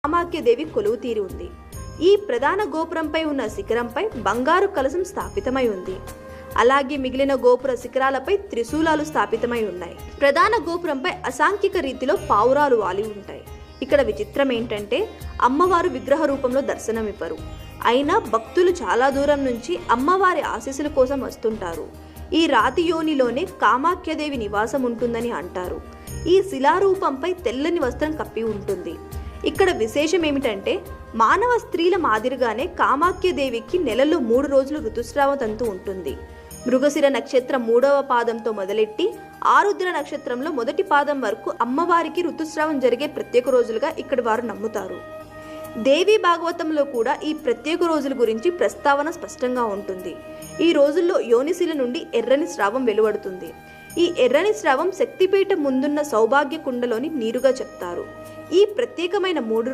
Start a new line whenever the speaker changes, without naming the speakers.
కామాఖ్యదేవి కొలువు తీరి ఉంది. ఈ ప్రధాన గోపురంపై ఉన్న శిఖరంపై బంగారు కలశం స్థాపితమై ఉంది. అలాగే మిగిలిన గోపుర శిఖరాలపై త్రిశూలాలు స్థాపితమై ఉన్నాయి. ప్రధాన గోపురంపై అసాంఖ్యిక రీతిలో పావురాలు వాలి ఉంటాయి. ఇక్కడ విచిత్రం ఏంటంటే అమ్మవారు విగ్రహ రూపంలో దర్శనమివ్వరు. అయినా భక్తులు చాలా దూరం నుంచి అమ్మవారి ఆశీస్సుల కోసం వస్తుంటారు. ఈ రాతి యోనిలోనే కామాఖ్యదేవి నివాసం ఉంటుందని అంటారు. ఈ శిలారూపంపై తెల్లని వస్త్రం కప్పి ఉంటుంది. ఇక్కడ విశేషం ఏమిటంటే మానవ స్త్రీల మాదిరిగానే కామాఖ్యదేవికి నెలలో 3 రోజులు ఋతుస్రావ తంతు ఉంటుంది. మృగశిర నక్షత్రం 3వ పాదంతో మొదలెట్టి ఆరుద్ర నక్షత్రంలో మొదటి పాదం వరకు అమ్మవారికి ఋతుస్రావం జరిగే ప్రత్యేక రోజులుగా ఇక్కడ వారు నమ్ముతారు. దేవి భాగవతంలో కూడా ఈ ప్రత్యేక రోజుల గురించి ప్రస్తావన స్పష్టంగా ఉంటుంది. ఈ రోజుల్లో యోనిశిల నుండి ఎర్రని స్రావం వెలువడుతుంది. ఈ ఎర్రని స్రావం శక్తిపీఠం ముందున్న సౌభాగ్య కుండలోని నీరుగా చెప్తారు. ఈ ప్రత్యేకమైన 3